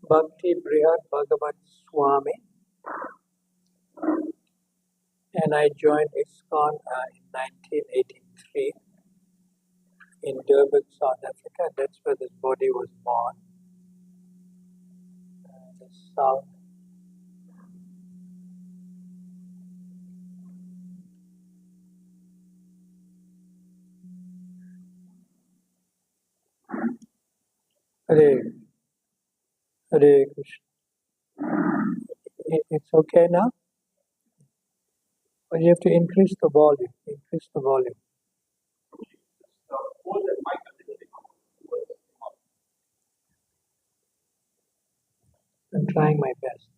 Bhakti Brihat Bhagawat Swami, and I joined Iskcon in 1983 in Durban, South Africa. That's where this body was born. The sound. Hare, Hare Krishna. It's okay now? But you have to increase the volume. Increase the volume. I'm trying my best.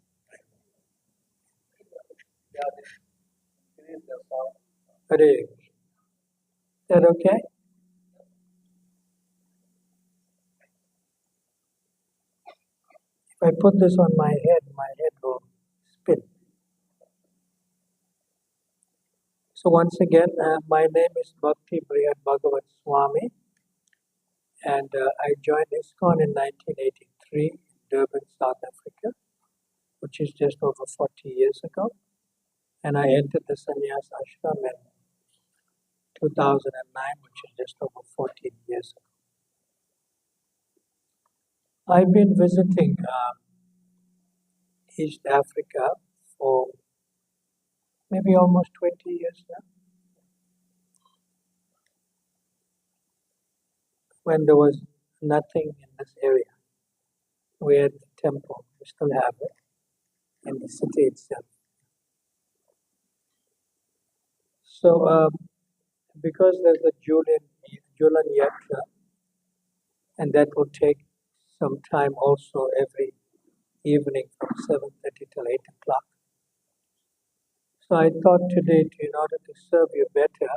Hare. Is that okay? If I put this on my head will spin. So once again, my name is Bhakti Brihat Bhagawat Swami, and I joined Iskcon in 1983 in Durban, South Africa, which is just over 40 years ago. And I entered the sannyas ashram in 2009, which is just over 14 years ago. I've been visiting East Africa for maybe almost 20 years now. When there was nothing in this area, we had the temple, we still have it, in the city itself. So, because there's a Julan Yatra, and that will take some time also every evening from 7:30 till 8 o'clock. So I thought today, in order to serve you better,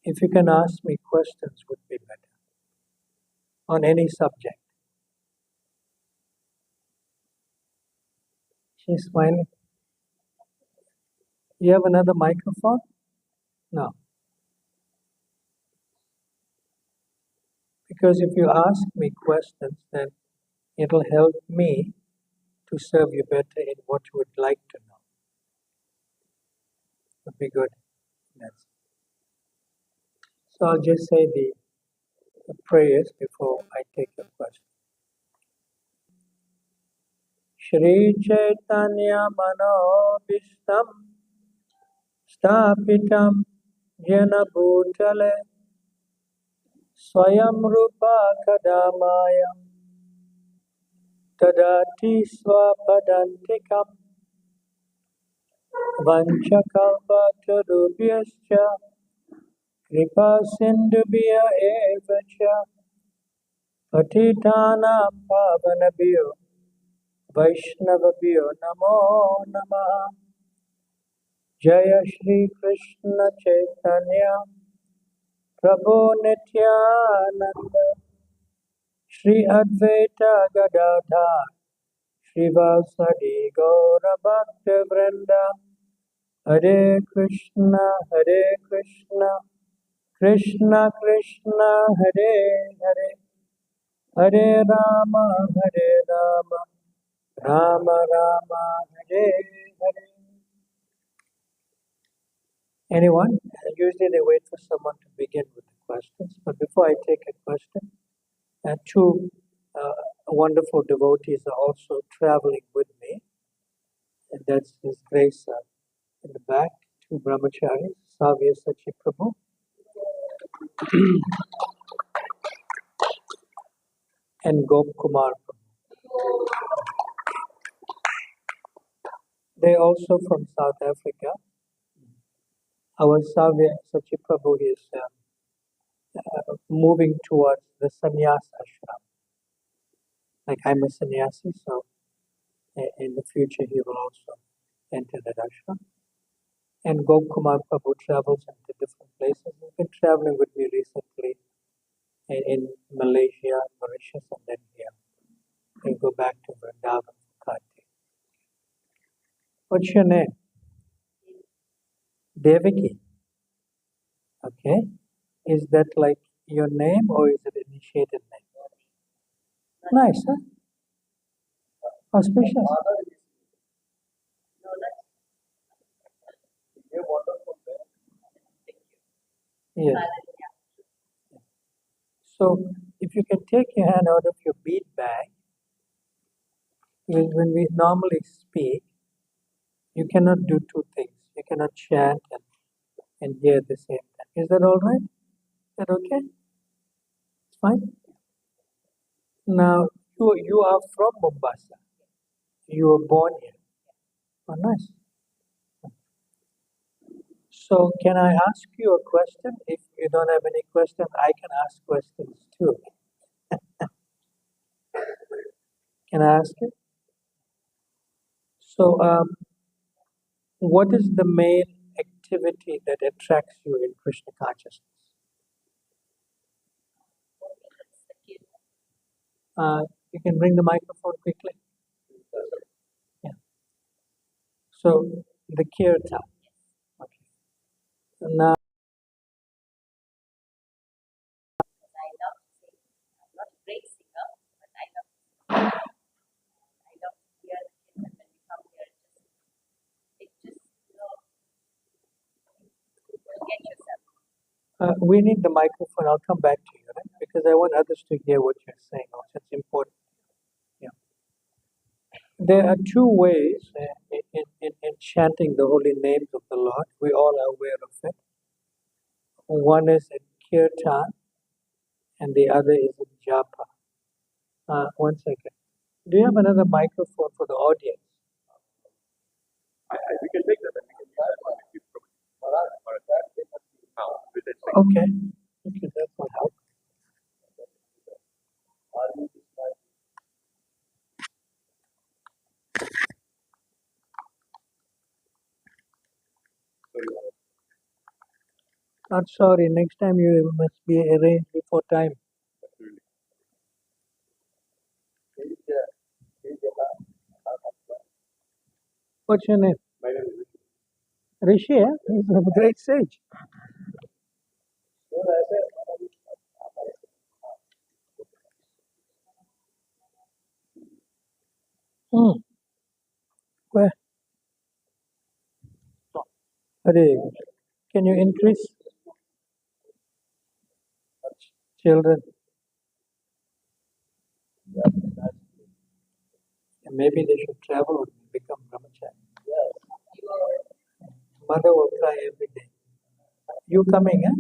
if you can ask me questions would be better on any subject. She's smiling. You have another microphone? No. Because if you ask me questions, then it'll help me to serve you better in what you would like to know. Would be good. Yes. So I'll just say the prayers before I take your question. Shri Chaitanya Manobishtam Stapitam Jena Bhutale Swayam Rupa Kadamayam Tadati Swapadantikam Vanchakalpatarubhyascha Kripa Sindhubhya Evacha Patitanam Pavanabhyo Vaishnavabhyo Namo Namaha Jaya Shri Krishna Chaitanya Prabhu Nityananda Shri Advaita Gadadhar Srivasadi Gaura Bhakta Vrinda Hare Krishna Krishna Krishna Hare Hare Hare Rama Rama Rama Hare Hare. Anyone? Usually they wait for someone to begin with the questions. But before I take a question, two wonderful devotees are also traveling with me. And that's His Grace in the back, two brahmacharis, Savya Sachi Prabhu. And Gop Kumar Prabhu. They're also from South Africa. Our Savya Sachi Prabhu is moving towards the sannyas ashram. Like I'm a sannyasi, so in the future he will also enter that ashram. And Gop Kumar Prabhu travels into different places. He's been traveling with me recently in Malaysia, Mauritius, and then here. He'll go back to Vrindavan for Kartik. What's your name? Devaki. Okay. Is that like your name or is it initiated name? Nice, huh? Auspicious. Yes. So if you can take your hand out of your bead bag, when we normally speak, you cannot do two things. You cannot chant and hear at the same time. Is that all right? Is that okay? It's fine. Now, you are from Mombasa. You were born here. Oh, nice. So, can I ask you a question? If you don't have any question, I can ask questions too. Can I ask you? So, what is the main activity that attracts you in Krishna consciousness? You can bring the microphone quickly. Yeah. So, the kirtan. Okay. Now, we need the microphone. I'll come back to you, right? Because I want others to hear what you're saying. Also, it's important. Yeah. There are two ways in chanting the holy names of the Lord. We all are aware of it. One is in kirtan, and the other is in japa. One second. Do you have another microphone for the audience? We can take that. Okay. Okay, that will help. Not sorry. Next time you must be arranged before time. What's your name? My name is Rishi. Rishi, yeah? He's a great sage. Hmm. Where? Hare. Can you increase children? Maybe they should travel and become brahmachari. Mother will cry every day. You coming, eh?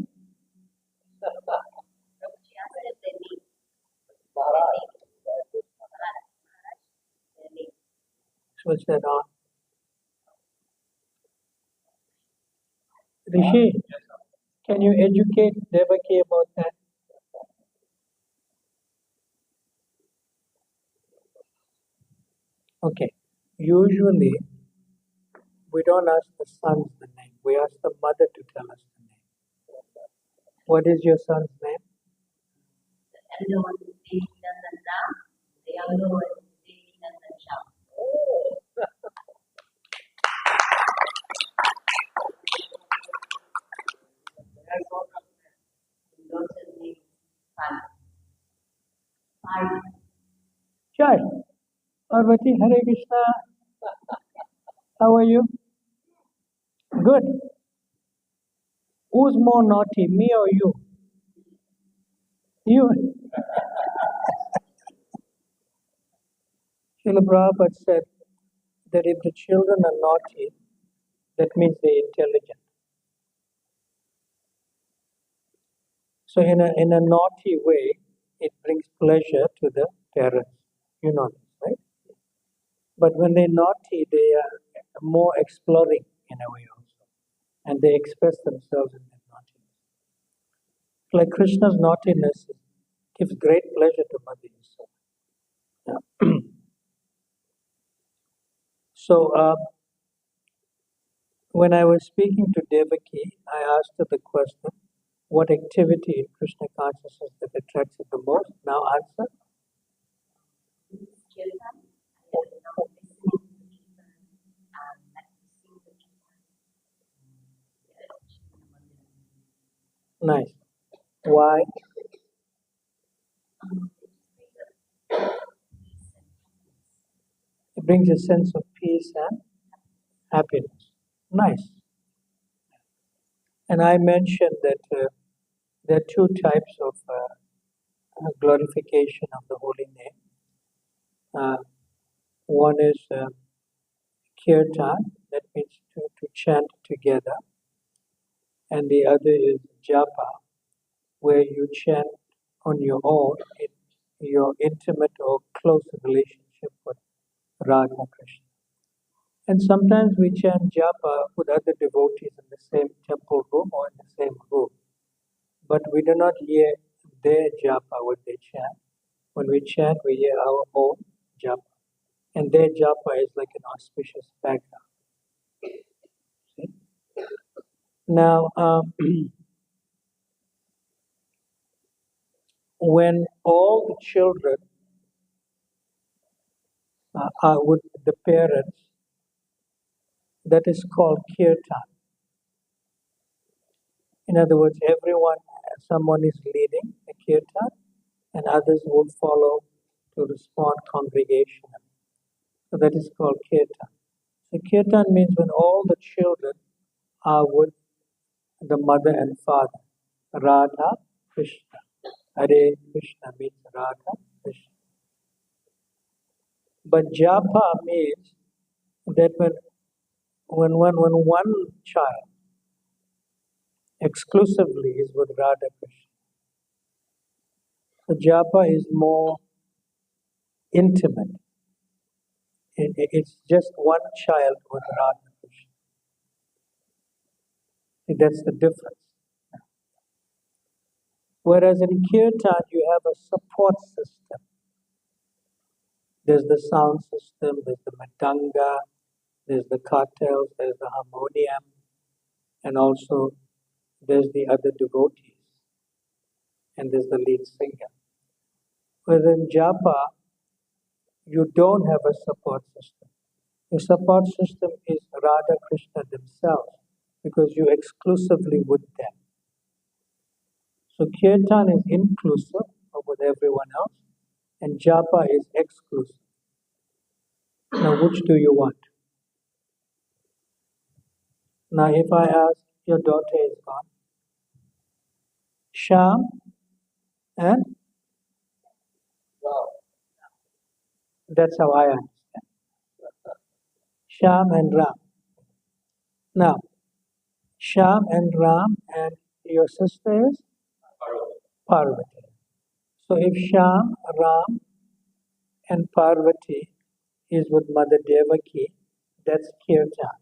Switch that on. Rishi, can you educate Devaki about that? Okay. Usually, we don't ask the sons the name. We ask the mother to tell us the name. What is your son's name? Jai. Parvati, Hare Krishna. How are you? Good. Who's more naughty, me or you? You. Srila Prabhupada said that if the children are naughty, that means they're intelligent. So in a naughty way, it brings pleasure to the parents. You know this, right? But when they're naughty, they are more exploring in a way also. And they express themselves in their naughtiness. Like Krishna's naughtiness gives great pleasure to Mother Yashoda. Yeah. So when I was speaking to Devaki, I asked her the question, what activity in Krishna consciousness that attracts you the most? Now answer. Nice. Why? It brings a sense of peace and happiness. Nice. And I mentioned that there are two types of glorification of the holy name. One is kirtan, that means to chant together, and the other is japa, where you chant on your own in your intimate or close relationship with Radha Krishna. And sometimes we chant japa with other devotees in the same temple room or in the same room. But we do not hear their japa, what they chant. When we chant, we hear our own japa. And their japa is like an auspicious background. See? Now, when all the children are with the parents, that is called kirtan. In other words, someone is leading a kirtan, and others will follow to respond congregationally. So that is called kirtan. So kirtan means when all the children are with the mother and father. Radha, Krishna. Hare Krishna means Radha, Krishna. But japa means that when one child exclusively is with Radha Krishna, the japa is more intimate. It's just one child with Radha Krishna. That's the difference. Whereas in kirtan, you have a support system. There's the sound system, there's the madanga, there's the kartals, there's the harmonium, and also there's the other devotees, and there's the lead singer. Whereas in japa, you don't have a support system. The support system is Radha Krishna themselves, because you're exclusively with them. So kirtan is inclusive with everyone else, and japa is exclusive. Now, which do you want? Now, if I ask, your daughter is gone, Sham and Ram. That's how I understand. Sham and Ram. Now, Sham and Ram and your sister is Parvati. So if Sham, Ram and Parvati is with Mother Devaki, that's kirtan.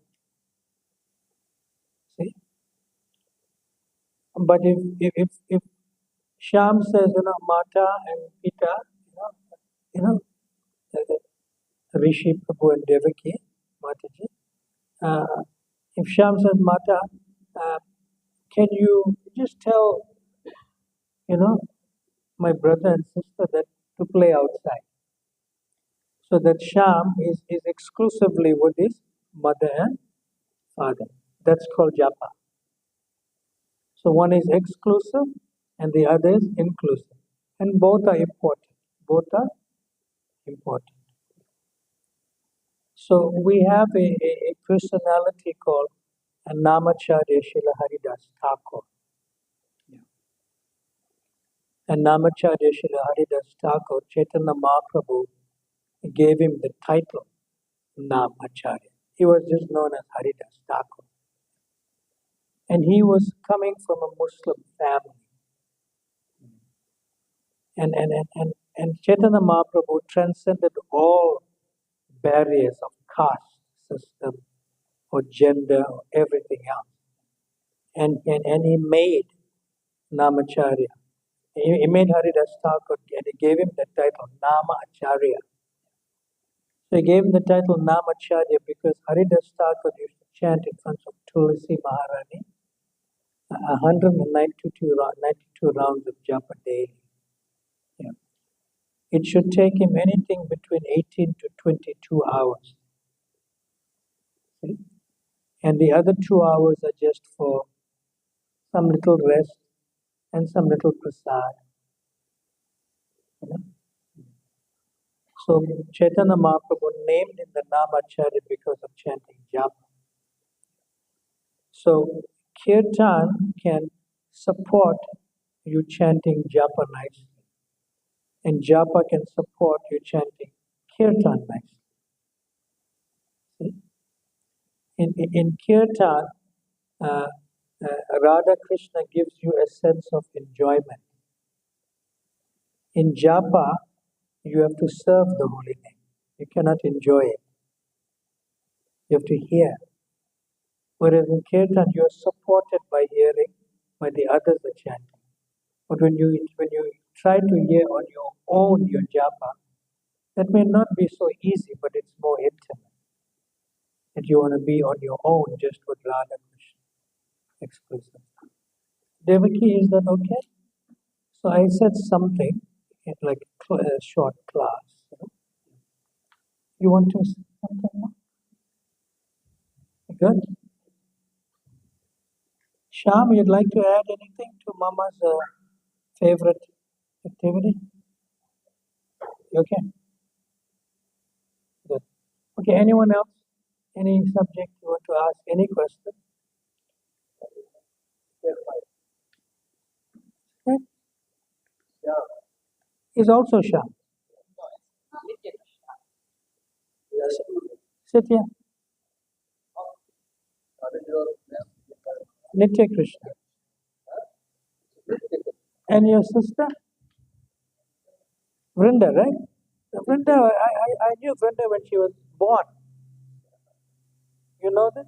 See? But if Sham says, Mata and Pita, you know, Rishi Prabhu and Devaki, Mataji, if Sham says, Mata, can you just tell, my brother and sister that to play outside? So that Sham is exclusively with his mother and father. That's called japa. So one is exclusive and the other is inclusive. And both are important. Both are important. So we have a personality called Namacharya Srila Haridas Thakur. And Namacharya Srila Haridas Thakur, Chaitanya Mahaprabhu gave him the title Namacharya. He was just known as Haridas Thakur. And he was coming from a Muslim family. And Chaitanya Mahaprabhu transcended all barriers of caste system or gender or everything else. And he made Namacharya. He made Haridas Thakur and he gave him the title Namacharya. So he gave him the title Namacharya because Haridas Thakur used to chant in front of Tulasi Maharani 192 rounds of japa daily. Yeah. It should take him anything between 18 to 22 hours. See? And the other 2 hours are just for some little rest and some little prasad. So Chaitanya Mahaprabhu named in the Namacharya because of chanting japa. So kirtan can support you chanting japa nicely, and japa can support you chanting kirtan nicely. See? In kirtan, uh, Radha Krishna gives you a sense of enjoyment. In japa, you have to serve the holy name. You cannot enjoy it. You have to hear. Whereas in kirtan, you are supported by hearing, by the others are chanting. But when you try to hear on your own your japa, that may not be so easy, but it's more intimate. That you want to be on your own, just with Radha Krishna exclusive. Devaki, is that okay? So I said something in like a short class. You want to say something more? Good. Sham, you'd like to add anything to Mama's favorite activity? You okay? Good. Okay, anyone else? Any subject you want to ask? Any question? Okay. Is also Sham. Sit here. Nitya Krishna. And your sister? Vrinda, right? Vrinda, I knew Vrinda when she was born. You know this?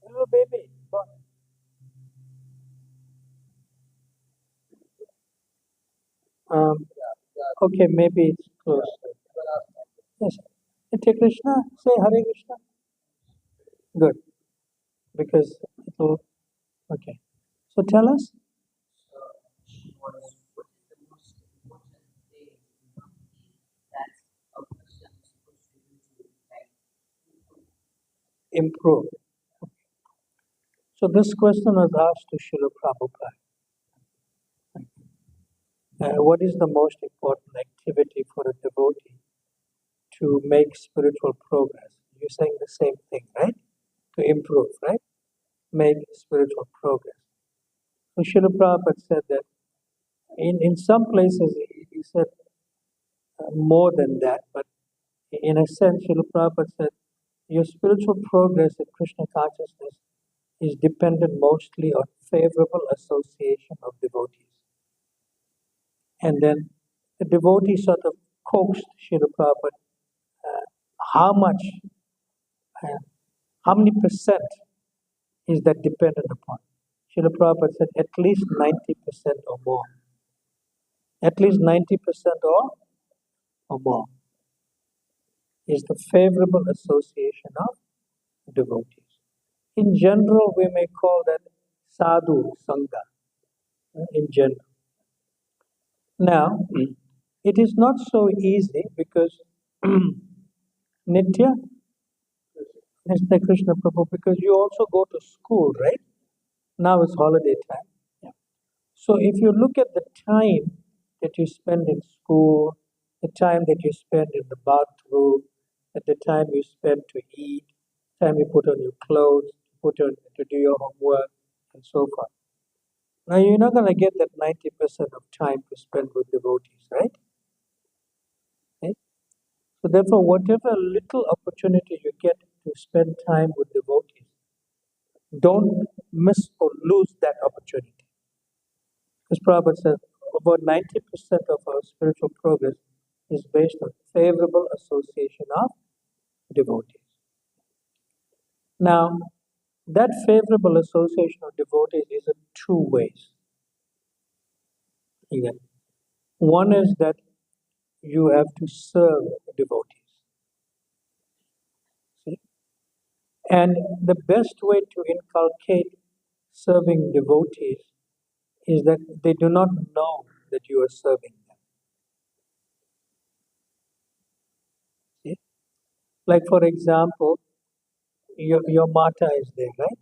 Little baby. Born. Okay, maybe it's close. Yes. Nitya Krishna, say Hare Krishna. Good. Because it will. Okay. So tell us. Improve. So this question was asked to Srila Prabhupada. What is the most important activity for a devotee to make spiritual progress? You're saying the same thing, right? To improve, right? Make spiritual progress. So Srila Prabhupada said that in some places he said more than that, but in a sense, Srila Prabhupada said your spiritual progress in Krishna consciousness is dependent mostly on favorable association of devotees. And then the devotee sort of coaxed Srila Prabhupada how much, uh, how many percent is that dependent upon? Srila Prabhupada said at least 90% or more. At least 90% or more is the favorable association of devotees. In general, we may call that sadhu sangha, in general. Now, it is not so easy because Nitya, Nitya Krishna Prabhu, because you also go to school, right? Now it's holiday time. Yeah. So if you look at the time that you spend in school, the time that you spend in the bathroom, at the time you spend to eat, time you put on your clothes, put on to do your homework, and so forth. Now you're not going to get that 90% of time to spend with devotees, right? Okay? So therefore, whatever little opportunity you get to spend time with devotees, don't miss or lose that opportunity. Because Prabhupada says about 90% of our spiritual progress is based on favorable association of devotees. Now, that favorable association of devotees is in two ways. Again, one is that you have to serve devotees. See? And the best way to inculcate serving devotees is that they do not know that you are serving them. See? Like for example, your mata is there, right?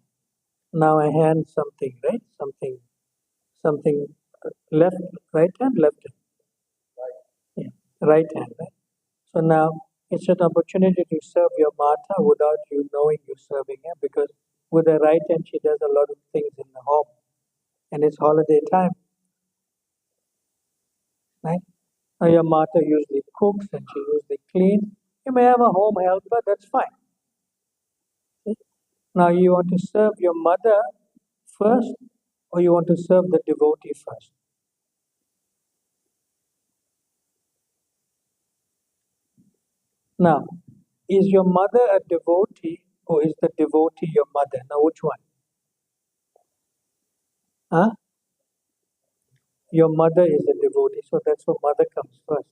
Now I hand something, right? Something left, right hand, left hand. right hand, right? So now it's an opportunity to serve your mata without you knowing you're serving her, because with the right hand she does a lot of things in the home, and it's holiday time, right? Now your mata usually cooks and she usually cleans. You may have a home helper, that's fine. See? Now you want to serve your mother first, or you want to serve the devotee first? Now, is your mother a devotee, or is the devotee your mother? Now, which one? Huh? Your mother is a devotee, so that's where mother comes first.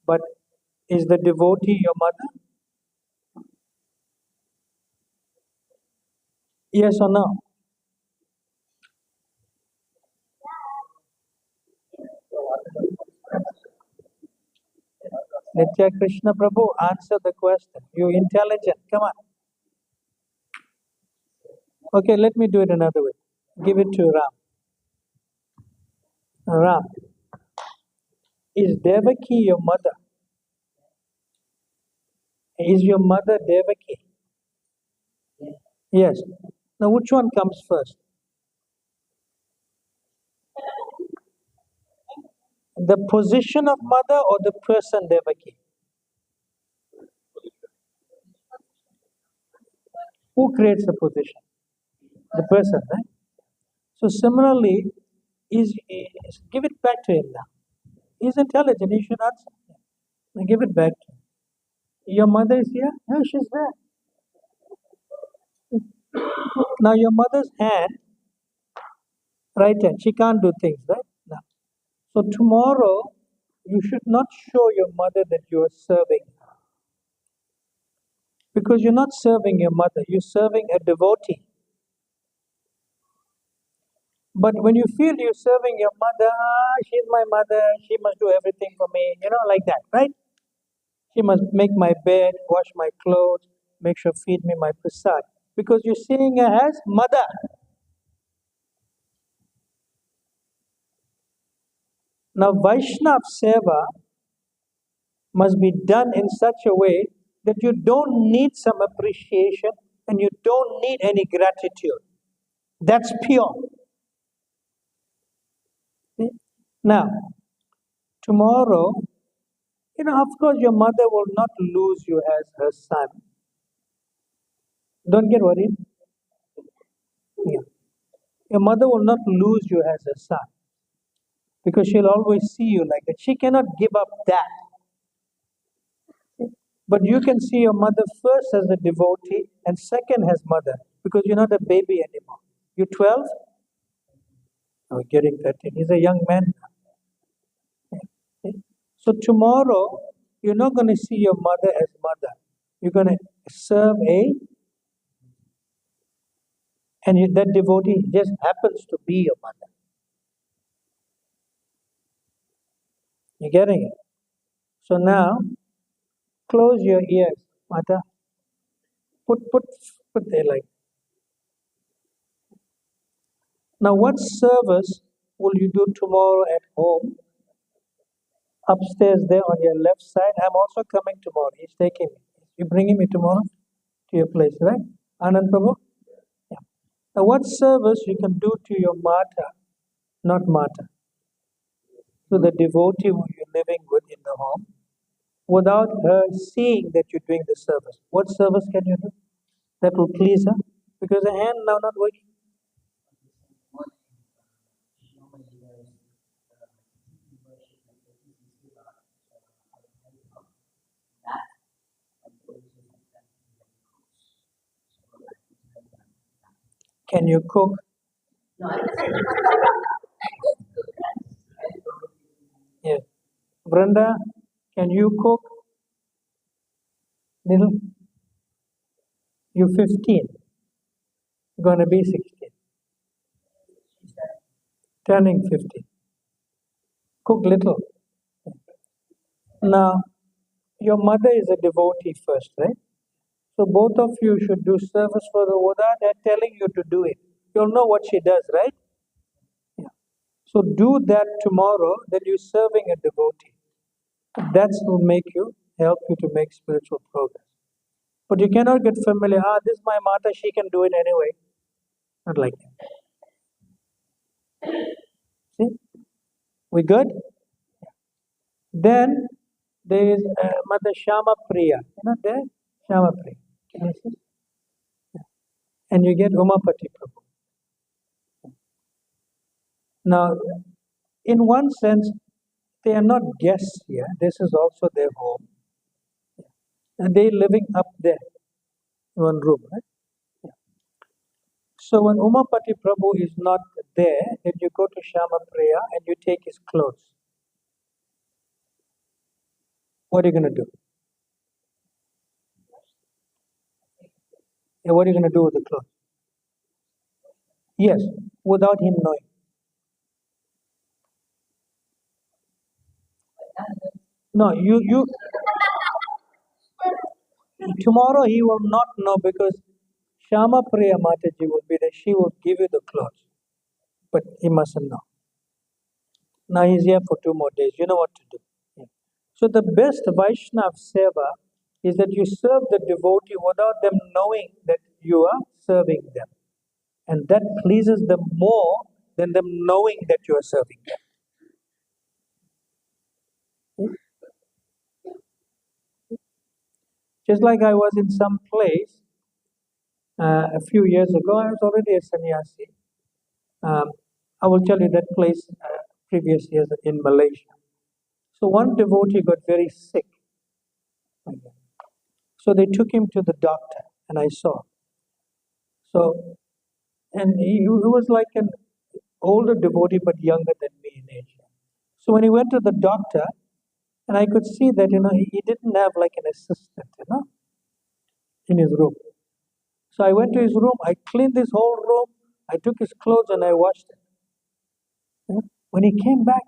But is the devotee your mother? Yes or no? Nitya Krishna Prabhu, answer the question. You're intelligent. Come on. Okay, let me do it another way. Give it to Ram. Ram, is Devaki your mother? Is your mother Devaki? Yes. Now, which one comes first? The position of mother or the person Devaki? Who creates the position? The person, right? So similarly, give it back to him now. He's intelligent. He should answer. Now give it back to him. Your mother is here? Yeah, she's there. Now your mother's hand, right hand, she can't do things, right? Now. So tomorrow, you should not show your mother that you are serving her. Because you're not serving your mother, you're serving a devotee. But when you feel you're serving your mother, she's my mother, she must do everything for me, like that, right? She must make my bed, wash my clothes, make sure feed me my prasad. Because you're seeing her as mother. Now Vaishnav Seva must be done in such a way that you don't need some appreciation and you don't need any gratitude. That's pure. See? Now, tomorrow, of course, your mother will not lose you as her son. Don't get worried. Yeah. Your mother will not lose you as her son because she'll always see you like that. She cannot give up that. But you can see your mother first as a devotee and second as mother because you're not a baby anymore. You're 12? Oh, getting 13. He's a young man now. Okay. So tomorrow, you're not going to see your mother as mother. You're going to serve that devotee just happens to be your mother. You getting it? So now, close your ears, Mata. Put there like. Now, what service will you do tomorrow at home? Upstairs there on your left side. I'm also coming tomorrow. He's taking me. You bringing me tomorrow to your place, right? Anand Prabhu? Yeah. Now, what service you can do to your Mata, not Mata, to the devotee who you're living with in the home, without her seeing that you're doing the service? What service can you do that will please her? Because the hand now not working. Can you cook? Yes. Brenda, can you cook? Little? You're 15. Gonna be 16. Turning 15. Cook little. Now, your mother is a devotee first, right? So both of you should do service for the without her telling you to do it. You'll know what she does, right? Yeah. So do that tomorrow, then you're serving a devotee. That will help you to make spiritual progress. But you cannot get familiar. This is my mata, she can do it anyway. Not like that. See? We good? Then there is Mother Shama Priya. You know there? Shama Priya. Can you see? And you get Umapati Prabhu. Now, in one sense, they are not guests here. This is also their home. And they're living up there in one room. Right? Yeah. So when Umapati Prabhu is not there, then you go to Shama Priya and you take his clothes. What are you going to do? Yeah, what are you going to do with the clothes? Yes, without him knowing. No, you. Tomorrow he will not know because Shama Priya Mataji will be there. She will give you the clothes, but he mustn't know. Now he's here for 2 more days. You know what to do. Yeah. So the best Vaishnav Seva is that you serve the devotee without them knowing that you are serving them. And that pleases them more than them knowing that you are serving them. Just like I was in some place a few years ago, I was already a sannyasi. I will tell you that place previous years in Malaysia. So one devotee got very sick. So they took him to the doctor, and I saw. So, and he was like an older devotee, but younger than me in age. So when he went to the doctor, and I could see that he didn't have like an assistant, in his room. So I went to his room. I cleaned his whole room. I took his clothes and I washed it. When he came back,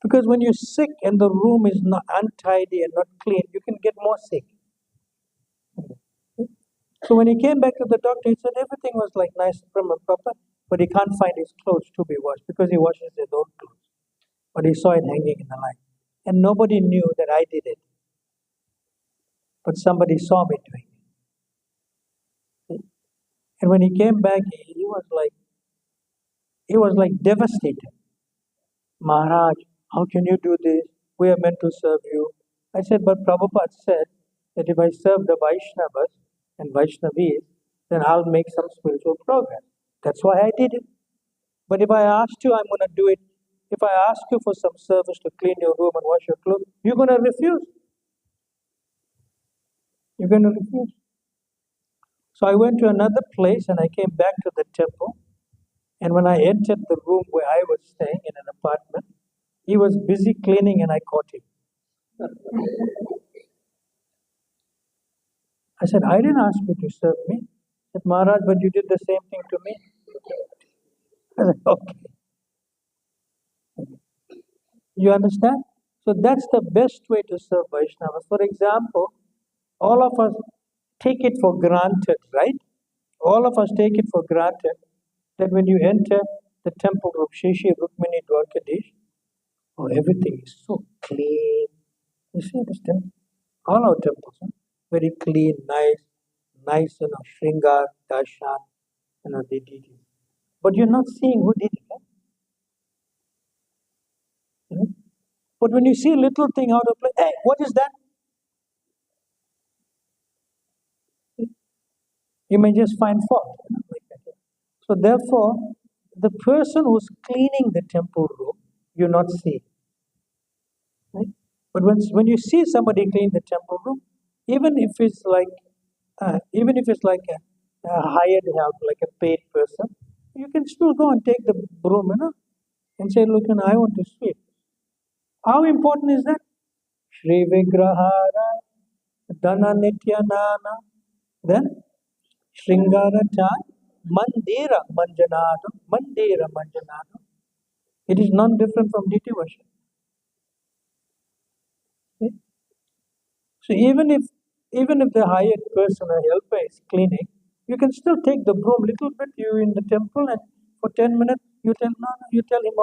because when you're sick and the room is not untidy and not clean, you can get more sick. So when he came back to the doctor, he said everything was like nice prim and proper, but he can't find his clothes to be washed because he washes his own clothes. But he saw it hanging in the line. And nobody knew that I did it. But somebody saw me doing it. And when he came back, he was like devastated. Maharaj, how can you do this? We are meant to serve you. I said, but Prabhupada said that if I serve the Vaishnavas and Vaishnavis, then I'll make some spiritual progress. That's why I did it. But if I asked you, I'm going to do it. If I ask you for some service to clean your room and wash your clothes, you're going to refuse. You're going to refuse. So I went to another place and I came back to the temple. And when I entered the room where I was staying in an apartment, he was busy cleaning and I caught him. I said, I didn't ask you to serve me. He said, Maharaj, but you did the same thing to me. I said, okay. You understand? So that's the best way to serve Vaishnavas. For example, all of us take it for granted, right? All of us take it for granted that when you enter the temple of Sheshi Rukmini Dwarkadish, everything is so clean. You see this temple? All our temples, very clean, nice, Shringar, Darshan, they did it. But you're not seeing who did it. But when you see a little thing out of place, hey, what is that? You may just find fault. So therefore, the person who's cleaning the temple room, you're not seeing. Right? But when you see somebody clean the temple room, even if it's like a hired help, like a paid person, you can still go and take the broom, and say, look, I want to sweep. How important is that? Shri Vigrahara Dana Nityanana. Then Shringarata Mandira Manjanadu. It is non different from deity worship. Okay? So even if the hired person or helper is cleaning, you can still take the broom little bit. You in the temple and for 10 minutes you tell him,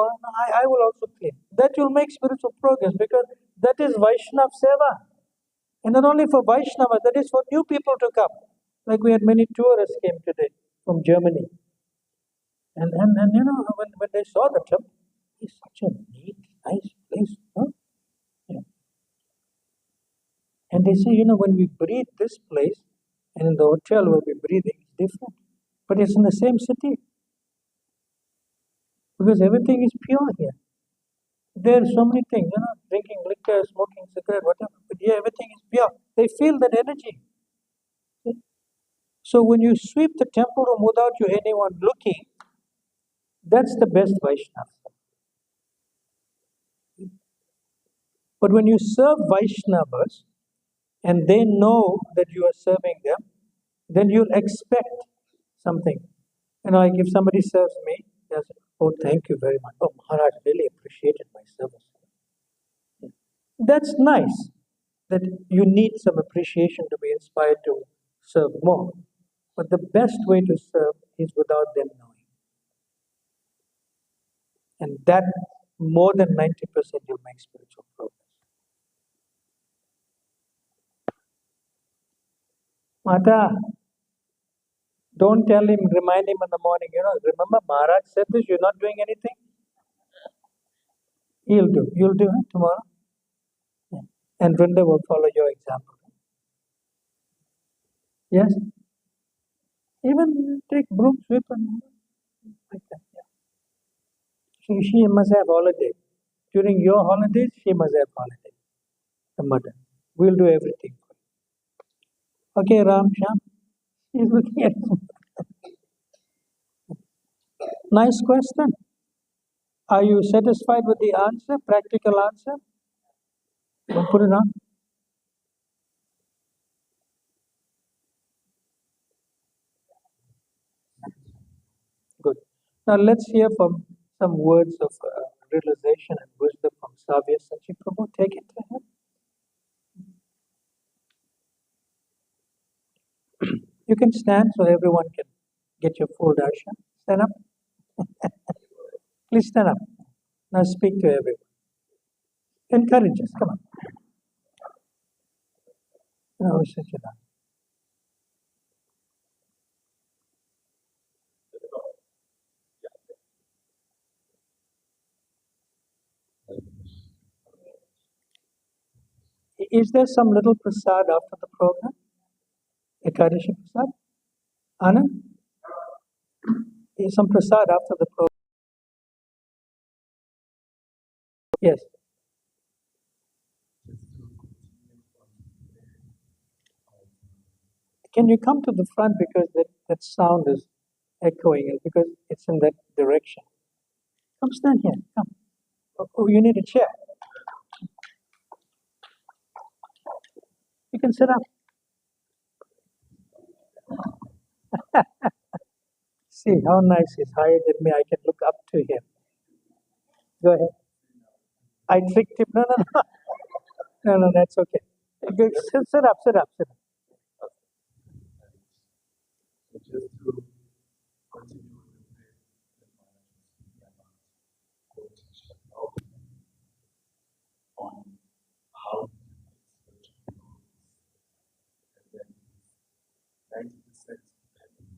I will also clean. that you'll make spiritual progress, because that is Vaishnav Seva. And not only for Vaishnava, that is for new people to come. Like we had many tourists came today from Germany. And when they saw the temple, it's such a neat, nice place. Huh? Yeah. And they say, when we breathe this place, and in the hotel where we're breathing, it's different. But it's in the same city. Because everything is pure here. There are so many things, drinking liquor, smoking cigarette, whatever. But here everything is pure. They feel that energy. So when you sweep the temple room without anyone looking, that's the best Vaishnava. But when you serve Vaishnavas and they know that you are serving them, then you'll expect something. Like if somebody serves me, they'll say, "Oh, thank you very much. Oh, Maharaj really appreciated my service." That's nice that you need some appreciation to be inspired to serve more. But the best way to serve is without them knowing. And that more than 90% you'll make spiritual progress. Mata, don't tell him, remind him in the morning, remember Maharaj said this, you're not doing anything? He'll do. You'll do it tomorrow? Yeah. And Vrinda will follow your example. Yes? Even take broom, sweep and like that. Yeah. She must have holiday. During your holidays, she must have holiday. The mother. We'll do everything. Okay, Ram Sham. He's looking at me. Nice question. Are you satisfied with the answer? Practical answer? Don't put it on. Good. Now let's hear from some words of realization and wisdom from Savya Sachi Prabhu. Take it to him. You can stand so everyone can get your full darshan. Stand up. Please stand up. Now speak to everyone. Encourage us. Come on. No, Sachidana. Is there some little prasad after the program? Ekadashi prasad? Anand? Is some prasad after the program? Yes. Can you come to the front, because that sound is echoing, because it's in that direction. Come stand here. Come. Oh, you need a chair. You can sit up. See how nice he's higher than me. I can look up to him. Go ahead. I tricked him. No, no, no. No, no, that's okay. Good. Sit up, sit up, sit up. Just to continue with the prayer that Maharaj was speaking about on how to make spiritual progress, and then 90% depending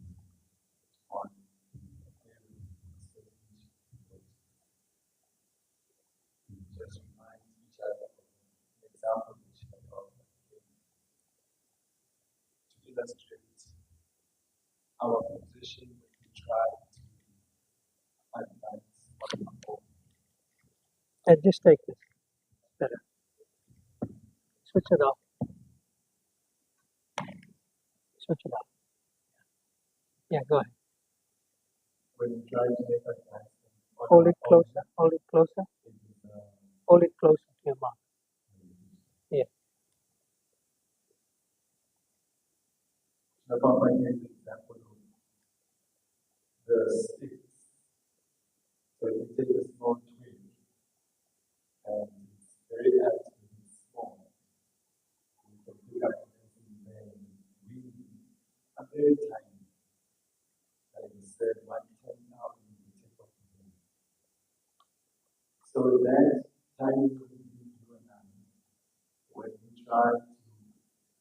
on every certain we just remind each other of an example which I thought to illustrate our position when we try to advance on our own. And just take this. Better. Switch it off. Switch it off. Yeah, go ahead. When we try to make advance on Hold our it closer. Hold it closer. own, it is, Hold it closer to your mouth. Yeah. the Papa gave the example of the sticks. So if you take a small twig and it's very active and small, you can pick up something very really and very tiny. Like you said, 1/10,000 you take off the end. So that tiny little you and I, when we try to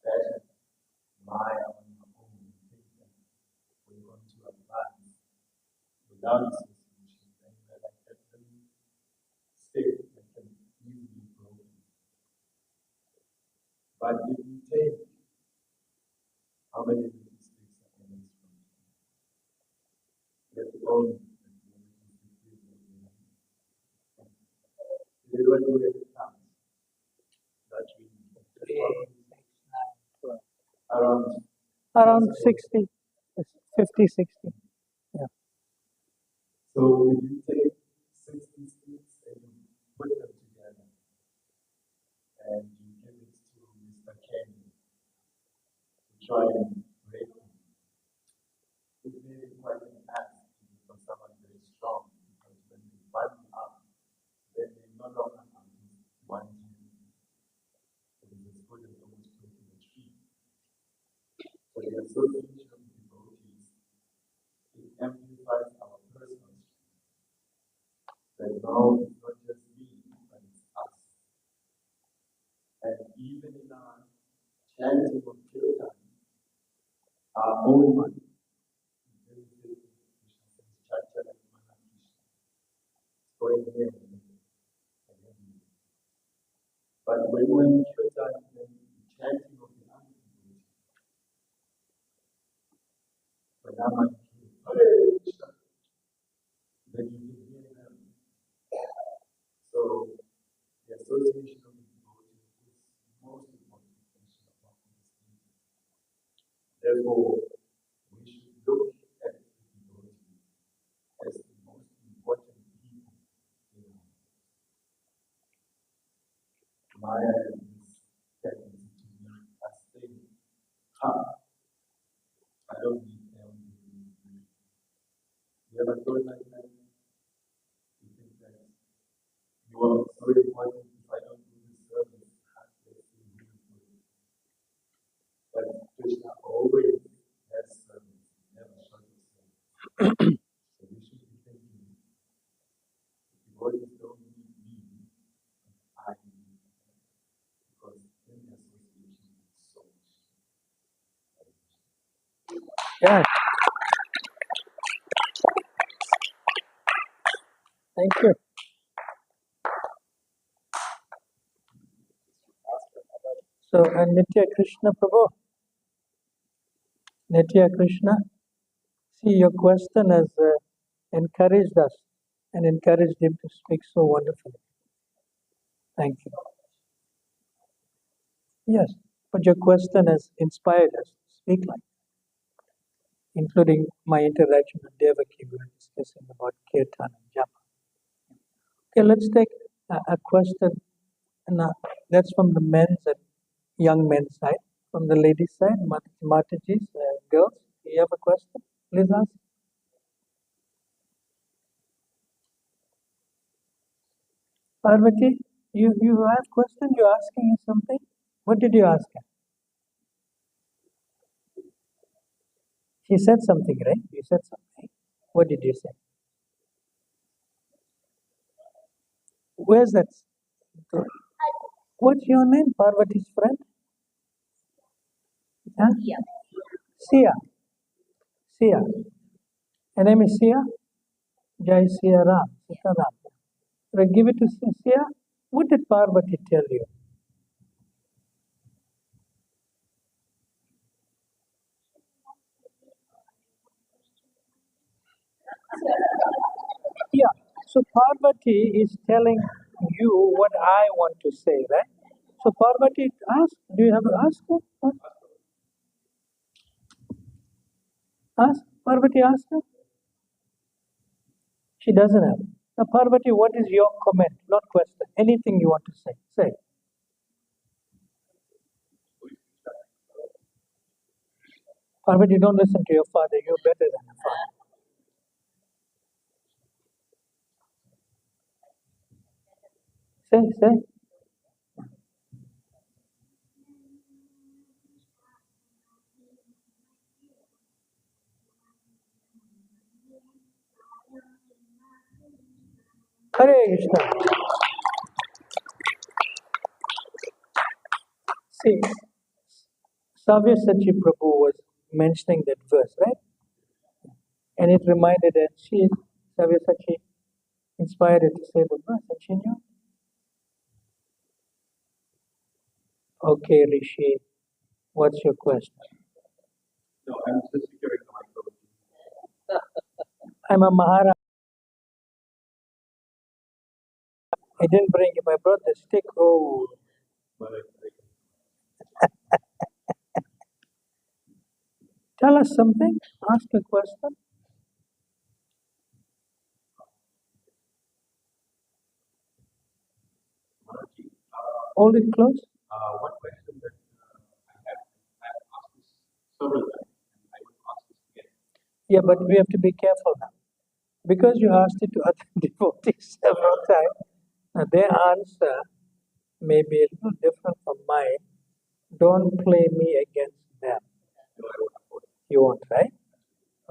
better my own think that we're going to advance without association, then we're like a stick that can easily be broken. But if you take how many little sticks are in this room, let alone around Around 60, 50, 60. Yeah. So if you take 60 sticks and you put them together and you give it to Mr. Kenny to try and break them, it may be quite an act for someone very strong because when they find up, then they no longer have one hand. It is as good as almost breaking a tree. So the association of devotees, it amplifies our personal strength. That now it's not just me, but it's us. And even in our chanting of kirtan, our own mind, going here and here. But when we're in kirtan, then the chanting of the other people, when our mind then you can hear them. So the association of the devotees is the most important function of our understanding. Therefore, we should look at the devotees as the most important people in our life. Maya has this tendency to make us think, I don't need them. You ever thought like that? You think that you are so important if I don't do this service, let's see who is good. But Krishna always has service, never short of service. So we should be thinking, devotees don't need me, I need them. Because in the association is so much. Yeah. Thank you. So, Nitya Krishna Prabhu, Nitya Krishna, see, your question has encouraged us and encouraged him to speak so wonderfully. Thank you. Yes, but your question has inspired us to speak like that, including my interaction with Devaki. We were discussing about Kirtan and Japa. Okay, let's take a question. And that's from the men's and young men's side. From the ladies' side, Mataji's girls, do you have a question? Please ask. Parvati, you have question? You're asking her something? What did you ask her? She said something, right? You said something. What did you say? Where's that? What's your name? Parvati's friend? Huh? Sia. Sia. Her name is Sia? Jai Sia Ram. Sita Ram. So give it to Sia. What did Parvati tell you? Yeah. So Parvati is telling you what I want to say, right? So Parvati, ask. Do you have to ask her? Ask. Parvati, ask her. She doesn't have. Now, Parvati, what is your comment? Not question. Anything you want to say. Say. Parvati, don't listen to your father. You're better than your father. Say. Hare Krishna. See, Savyasachi Prabhu was mentioning that verse, right? And it reminded her, Savyasachi inspired her to say the verse, and she knew. Okay, Rishi, what's your question? No, I'm just securing the microphone. I'm a Maharaj. I didn't bring it. I brought the stick. Oh, But tell us something. Ask a question. Maharajji, Hold it close. one question that I have asked this several times, and I will ask this again. Yeah, but we have to be careful now. Because you asked it to other devotees several times, now their answer may be a little different from mine. Don't play me against them. No, I won't afford it. You won't, right?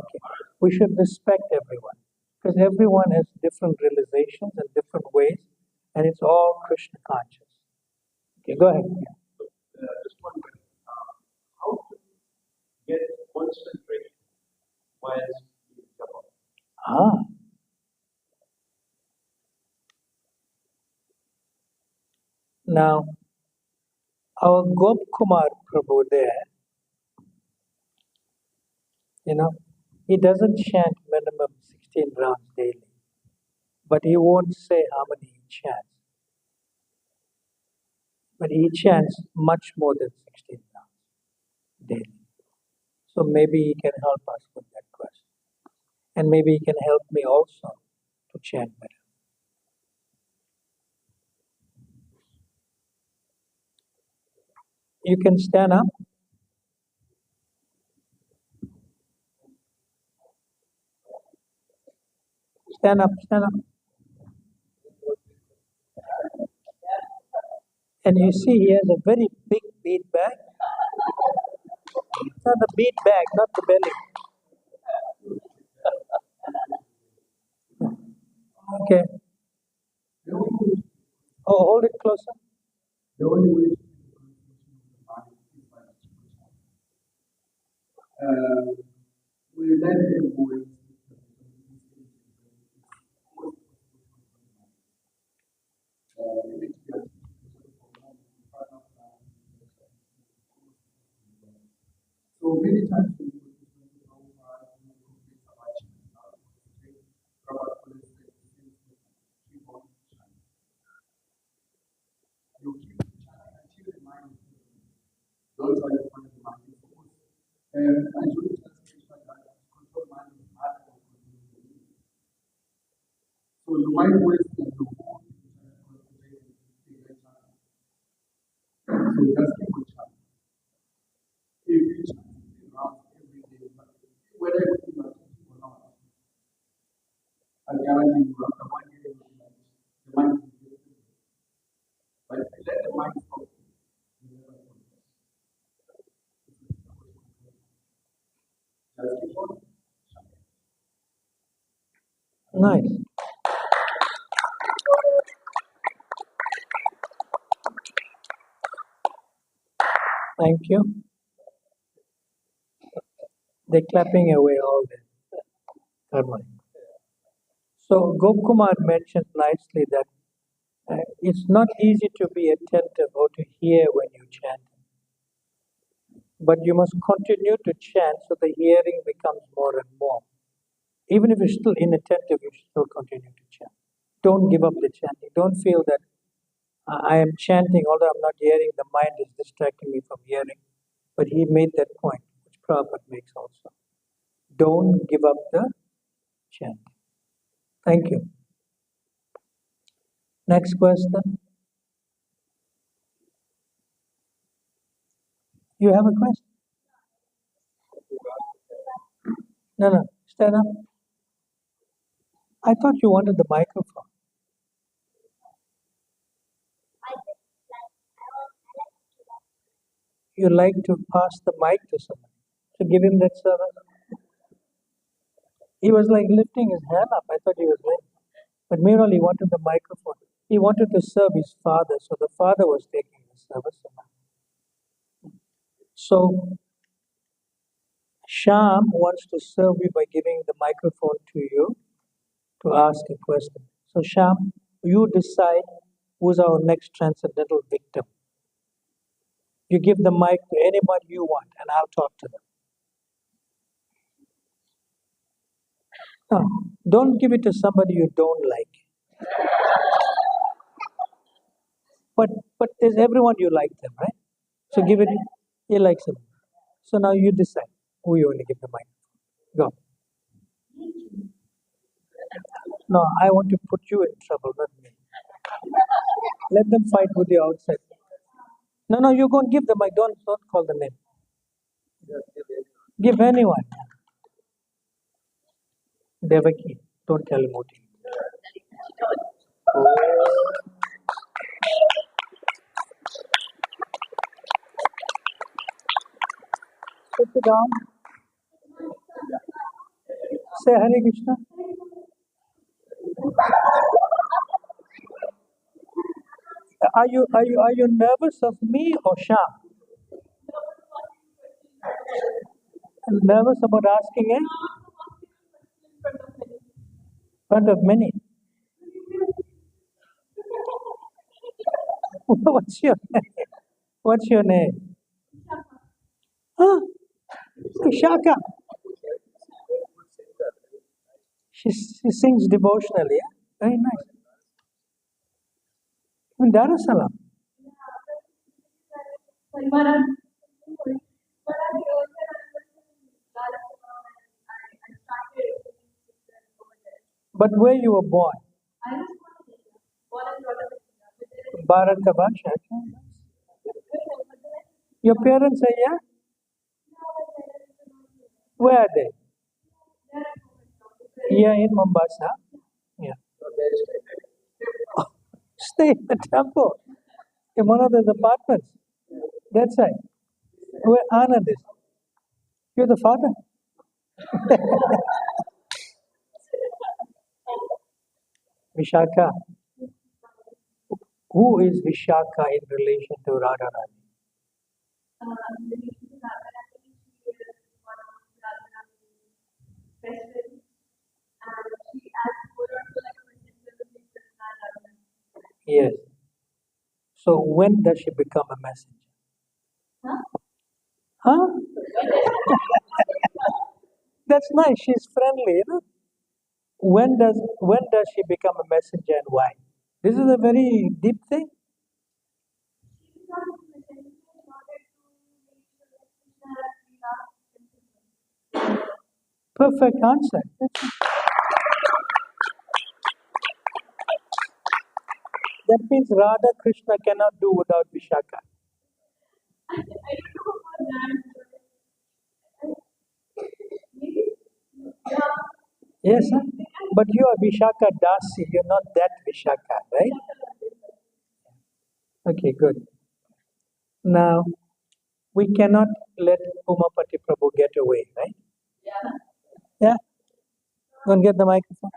Okay. We should respect everyone. Because everyone has different realizations and different ways, and it's all Krishna conscious. Okay, go ahead. So, just one question. How to get concentration whilst doing japa? Ah. Now, our Gop Kumar Prabhu there, he doesn't chant minimum 16 rounds daily, but he won't say how many he chants. But he chants much more than 16 rounds daily. So maybe he can help us with that question. And maybe he can help me also to chant better. You can stand up. Stand up, stand up. And you see he has a very big bead bag. Not the bead bag, not the belly. Okay. Oh, hold it closer. The only way to the mind is by we let them go and so many times we you keep until the mind don't try to find the mind focus. And I should just control mind is hard to control. So you might waste the whole so just keep on trying. If you chant around every day, whether you are teaching or not, I guarantee you after 1 year the mind will be different. But if you let the mind focus, you never focus. Just keep on chanting. Nice. Thank you. They're clapping away all the harmony. So Gopkumar mentioned nicely that it's not easy to be attentive or to hear when you chant. But you must continue to chant so the hearing becomes more and more. Even if you're still inattentive, you should still continue to chant. Don't give up the chanting. Don't feel that I am chanting, although I'm not hearing, the mind is distracting me from hearing. But he made that point, which Prabhupada makes also. Don't give up the chant. Thank you. Next question. You have a question? No, stand up. I thought you wanted the microphone. You like to pass the mic to someone, to give him that service. He was like lifting his hand up. I thought he was doing. But meanwhile, he wanted the microphone. He wanted to serve his father, so the father was taking the service. So Sham wants to serve you by giving the microphone to you to ask a question. So Sham, you decide who's our next transcendental victim. You give the mic to anybody you want, and I'll talk to them. No, don't give it to somebody you don't like. But there's everyone you like them, right? So give it. He likes them. So now you decide who you want to give the mic. Go. No, I want to put you in trouble, not me. Let them fight with you outside. No, you go and give the mic. Don't call the name. Give anyone. Devaki. Don't tell Moti. Sit down. Say Hare Krishna. Are you nervous of me or Sham? Nervous about asking in front of many. What's your name? What's your name? Huh? Vishaka. She sings devotionally. Yeah? Very nice. In Dar es Salaam. But where you were born? Bharat ka Bhansha. Your parents are here? Where are they? Here in Mombasa. Yeah. Stay in the temple. In one of the apartments. That's right. Where Anand is. You're the father. Vishaka. Who is Vishaka in relation to Radharani? Yes. So when does she become a messenger? Huh? That's nice. She's friendly, you know. When does she become a messenger and why? This is a very deep thing. Perfect answer. That means Radha Krishna cannot do without Vishaka. Yes, sir? But you are Vishaka Dasi. You're not that Vishaka, right? Okay, good. Now, we cannot let Umapati Prabhu get away, right? Yeah? Go and get the microphone.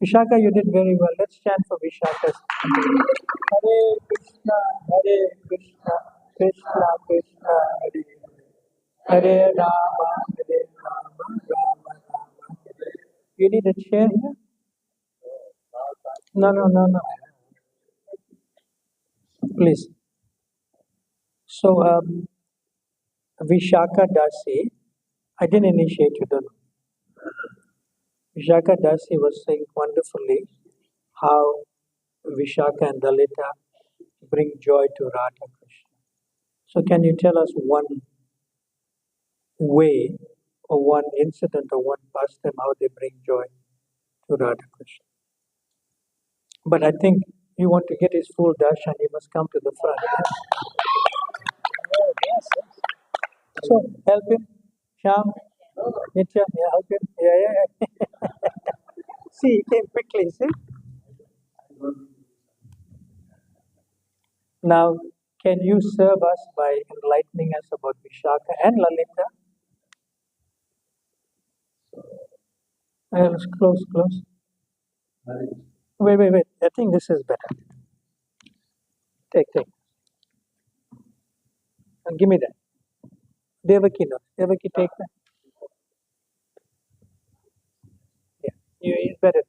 Vishaka, you did very well. Let's chant for Vishaka. Hare Krishna, Krishna Krishna, Hare Hare Rama, Rama Rama. You need a chair here? No. Please. So, Vishaka Dasi, I didn't initiate you, don't know. Vishaka Dasi was saying wonderfully how Vishaka and Dalita bring joy to Radha Krishna. So, can you tell us one way or one incident or one pastime how they bring joy to Radha Krishna? But I think you want to get his full darshan, you must come to the front. Yes. So, help him. Sham, Nitya, yeah, help him. Yeah. See, he came quickly, see? Now, can you serve us by enlightening us about Vishaka and Lalita? Let's close. Wait. I think this is better. Take. And give me that. Devaki knows. Devaki, take that. Yeah, it's better.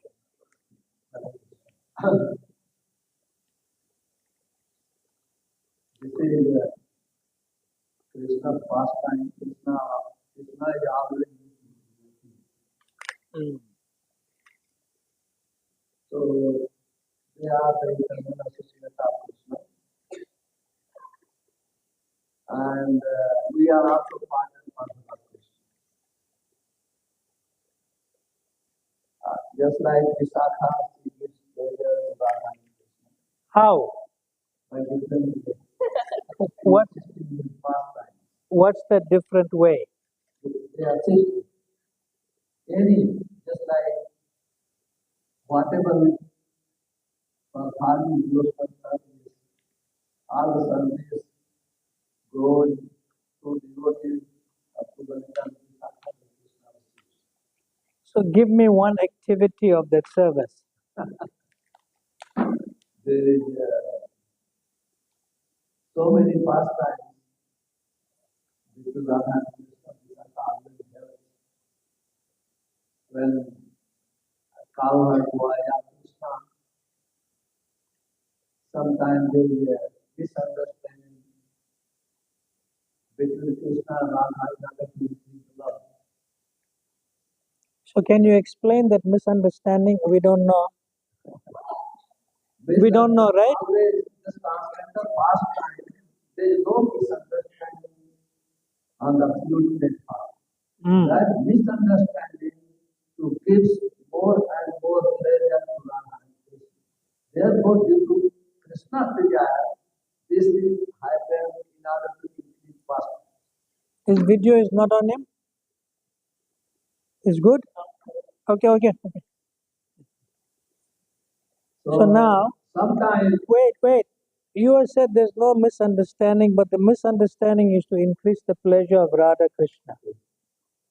This is Krishna pastime. Krishna is always. So they are the internal associate of Krishna, and we are also part and parcel of Krishna. Just like Visakha, she gives pleasure to Radha and Krishna. How? By different ways. Pastime. What's the different way? They are saying any, just like whatever we for farming use for service, all the service goes to devotees up to the little Visakha and Krishna. So give me one activity of that service. There is so many pastimes. This is Radha and Krishna always helps. When a cow had via Krishna, sometimes there is a misunderstanding between Krishna and Radha in order to increase love. So can you explain that misunderstanding? We don't know. We don't know, right? Always just translate the pastime. There is no misunderstanding on the absolute path. That misunderstanding to gives more and more pleasure to Radha and Krishna. Therefore, due to Krishna's desire, this thing happens in order to increase pastime. His video is not on him? It's good? Okay. So now, sometimes, wait. You have said there's no misunderstanding, but the misunderstanding is to increase the pleasure of Radha Krishna.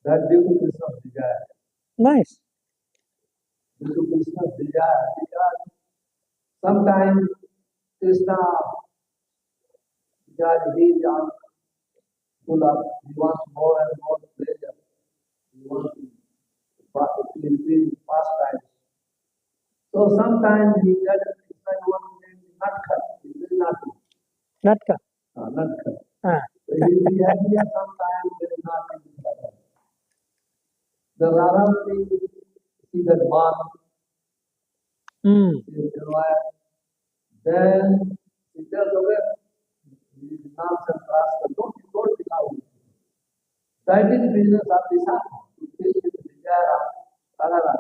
that due to Krishna's desire. Nice. Due to Krishna's desire, because sometimes Krishna, because he is full of, he wants more and more pleasure. He wants to increase pastimes. So sometimes he doesn't Krishna wants to Natka. He will not do. Natka. Natka. Ah. So he will be happy and sometimes there is not in Natka. The Radha will see that man. Then he tells away. He comes and asks, don't be loud. That is business of Visakha. To kill his desire of Radha.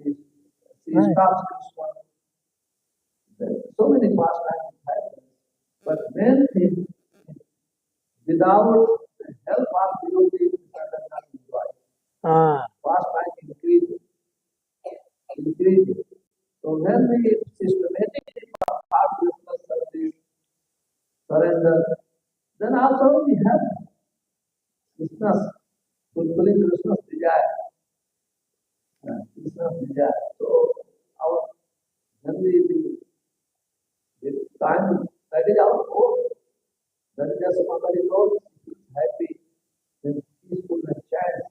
She stops Krishna. So many pastimes happen. But main thing, without the help of devotees, Krishna does not enjoy. Pastime increases. So when we systematically have Krishna service, surrender, then also we have Krishna's fulfilling Krishna's desire. So when we the time, that is our goal. That is just somebody knows he is happy, then peaceful and chant.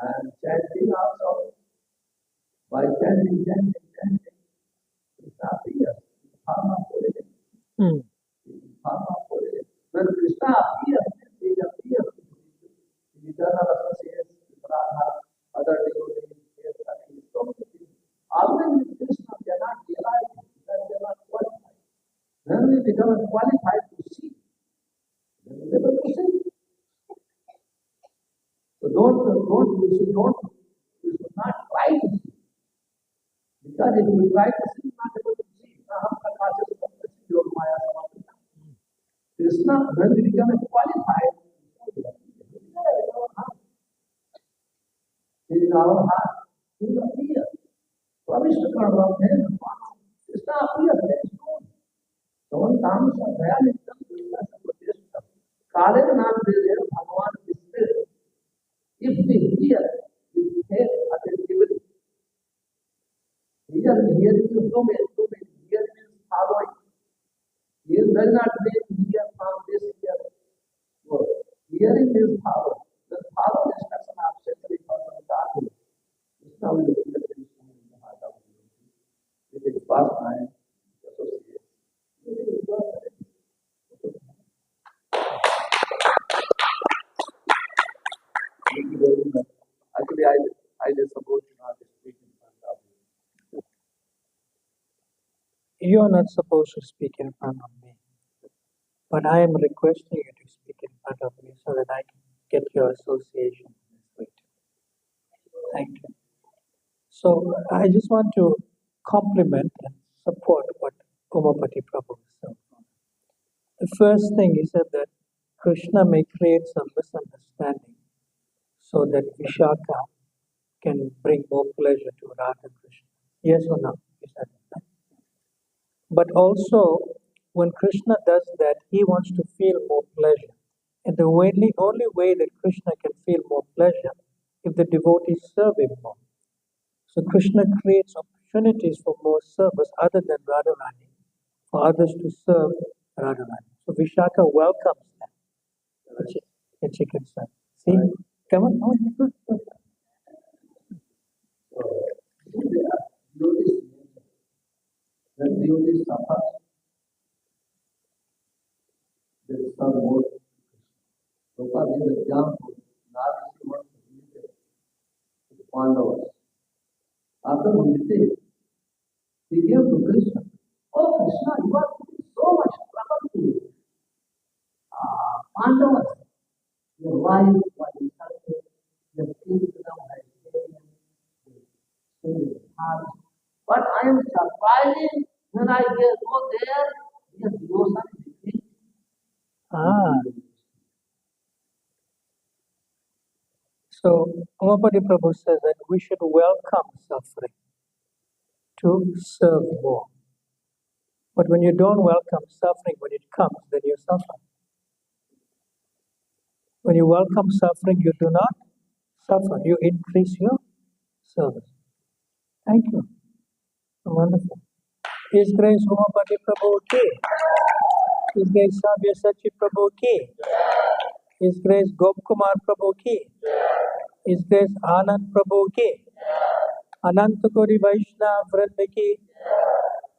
And chanting also, by chanting, Krishna appears. Karma politics. Karma politics. When Krishna appears, he appears in eternal associates with Radha, other devotees, so many things. Always with Krishna, we are not realizing that we are not qualified. When we become qualified to see, then we are able to see. So we should not try to see. Because if we try to see, we are not able to see. Krishna, when we become qualified, it is our heart. He will appear. Pravishta karma, Krishna appears very soon. Don't come so realistic, Krishna Sampradeshta. Kale naam Deya Bhagavan is spirit. If we hear with faith attentively, hearing is so many, hearing is following. He does not mean hear from this ear, Hearing is power. The power is person absent because of that. Krishna will appear very soon in the heart of the devotee. With his past mind, associates. Thank you very much. Actually, I just supposed to not speak in front of you. You are not supposed to speak in front of me, but I am requesting you to speak in front of me so that I can get your association with it. Thank you. So I just want to compliment and support what Umapati Prabhu said. The first thing he said that Krishna may create some misunderstanding so that Vishaka can bring more pleasure to Radha Krishna. Yes or no? He said that. But also, when Krishna does that, he wants to feel more pleasure. And the only way that Krishna can feel more pleasure if the devotees serve him more. So Krishna creates opportunities for more service other than Radharani, for others to serve Radharani. So Vishaka welcomes them. And she can serve. See? Come on, come on. When devotee suffers, there is some more. Prabhupada gave an example. Narasi was visited to the Pandavas. After visiting, he gave to Krishna. Oh Krishna, you are putting so much trouble to Pandavas. Your wife was insulted, your kingdom has taken, the heart. But I am surprising when I go there, the devotion is between. So Umapati Prabhu says that we should welcome suffering to serve more. But when you don't welcome suffering when it comes, then you suffer. When you welcome suffering, you do not suffer. You increase your service. Thank you. Wonderful. His Grace Umapati Prabhu ki. His Grace Sabya Sachi Prabhu ki. His Grace Gopkumar Prabhu ki. His Grace Anand Prabhu ki. Anantakori Vaishnava Vranda ki.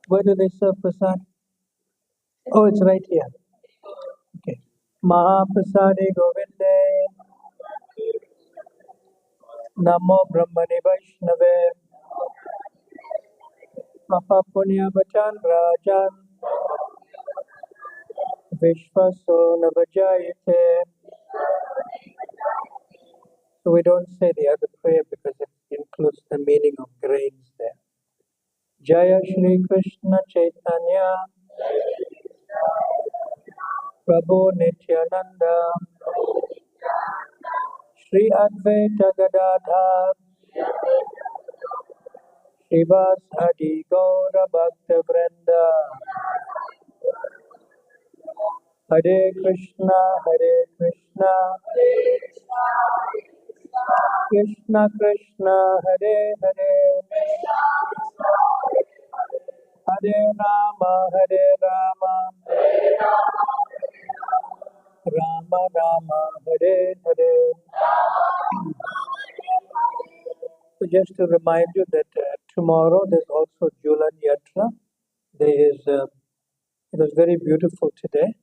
Where do they serve prasad? Oh, it's right here. Okay. Mahaprasade Govinde. Namo Brahmane Vaishnave. Papa Punya Bachan Rajan. Vishvaso Navajayate. So we don't say the other prayer because it includes the meaning of grains there. Jaya Shri Krishna Chaitanya Prabhu Nityananda Shri Advaita Gadadhar Shivas Adi Gaura Bhakta Vrinda Hare Krishna Krishna Krishna Hare Hare Hare Rama Rama Rama Hare Hare. So just to remind you that tomorrow there's also Julan Yatra. It was very beautiful today.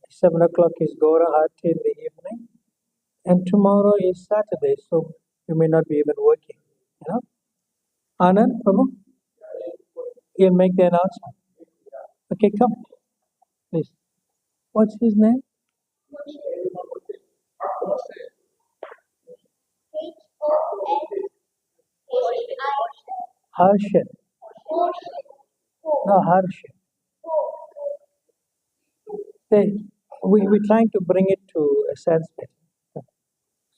7 o'clock is Gaura Aarti in the evening. And tomorrow is Saturday, so you may not be even working. You know? Anand, Prabhu, he'll make the announcement. Okay, come, please. What's his name? Harshit. No, Harshit. We're trying to bring it to a Sanskrit.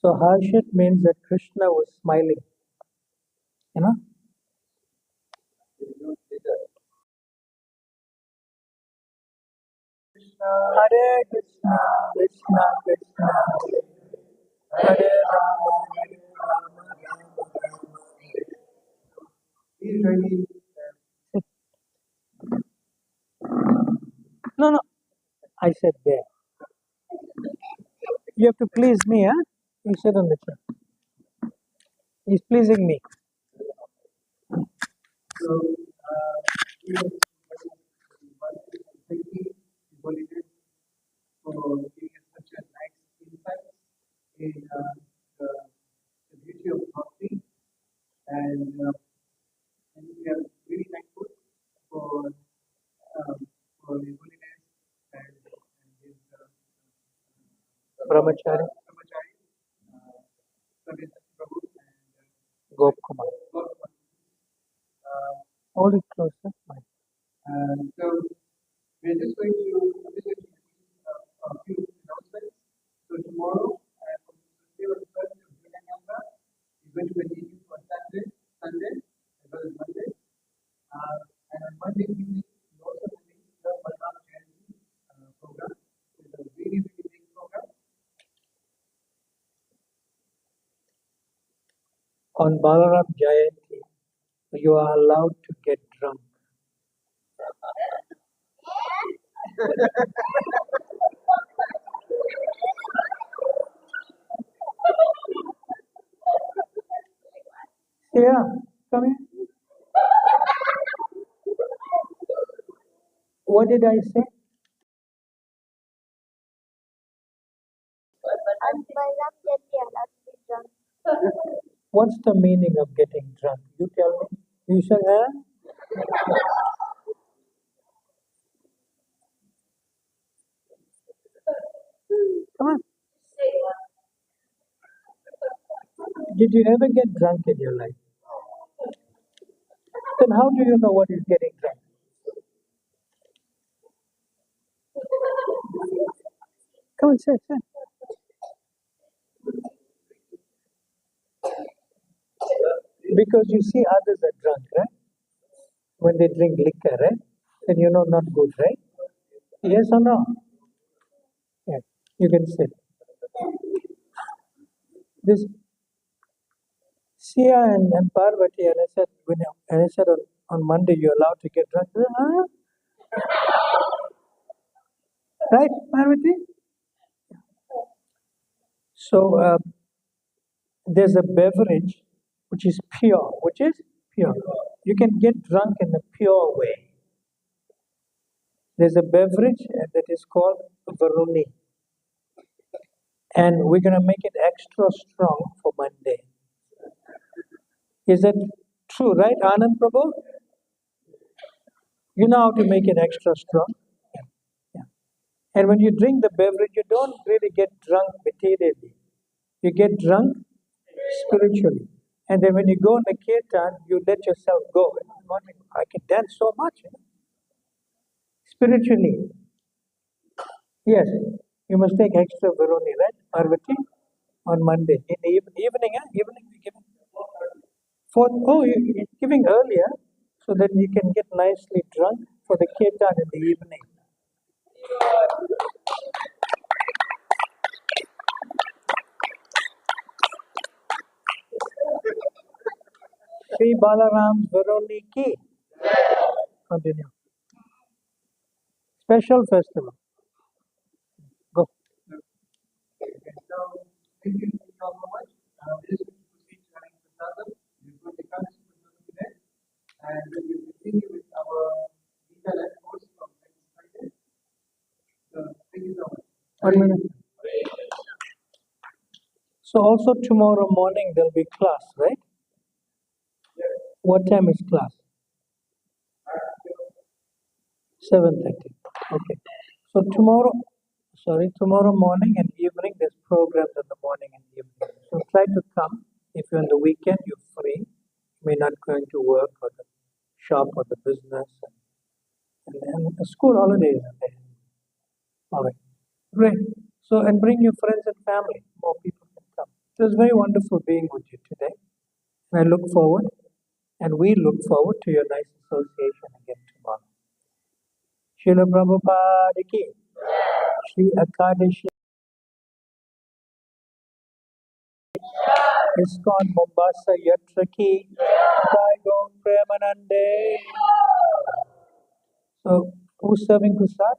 So Harshit means that Krishna was smiling. You know? Hare Krishna, Krishna Krishna, Hare Rama, Hare Rama, Rama Rama. No, I said there. You have to please me, huh? You sit on the chair. He's pleasing me. So, we are thanking Bollywood for giving us such a nice insight in the beauty of Bhakti, and we are really thankful for the holiness and his Brahmachari, brahmachari, Prabhu, and Gop Kumar. uh, Hold it closer. so we're just going to a few announcements. So tomorrow, from still on the 1st of July number, we're going to continue for Sunday, as well as Monday. And on Monday evening, we also having the Bhagavad Nyali program. It's a really, really big program. On Balaram Jayanti, you are allowed to get drunk. Yeah, come here. What did I say? And Balaram can be allowed to be drunk. What's the meaning of getting drunk? You tell me. You said, huh? Come on. Did you ever get drunk in your life? Then how do you know what is getting drunk? Come on, say. Because you see others are drunk, right? When they drink liquor, right? Then you know not good, right? Yes or no? Yeah. You can sit. This Sia and Parvati, and I said on Monday you're allowed to get drunk. Huh? Right, Parvati? So there's a beverage which is pure. Which is pure. You can get drunk in a pure way. There's a beverage that is called Varuni. And we're going to make it extra strong for Monday. Is that true, right, Anand Prabhu? You know how to make it extra strong? Yeah. Yeah. And when you drink the beverage, you don't really get drunk materially. You get drunk spiritually. And then when you go on the kirtan, you let yourself go. I can dance so much. Spiritually. Yes. You must take extra Varuni, right, Parvati? On Monday. In the evening, huh? Evening we give it. You're giving earlier so that you can get nicely drunk for the kirtan in the evening. Sri Balaram Varuni ki. Continue. Special festival. Go. Okay, so thank you so much. This is proceed to having Prasadam. We're going to come today, and we will continue with our Gita Life course from next Friday. So thank you so much. 1 minute. So also tomorrow morning there'll be class, right? What time is class? 7:30. Okay. So tomorrow morning and evening there's programs in the morning and evening. So try to come. If you're on the weekend, you're free. You may not going to work or the shop or the business. And the school holidays are there. All right. Great. So, and bring your friends and family. More people can come. It was very wonderful being with you today. And I look forward, and we look forward to your nice association again tomorrow. Srila Prabhupada ki, Sri Akadashi, Iskcon Mombasa Yatra ki, Jai Gaur Premanande. So, who's serving Prasad?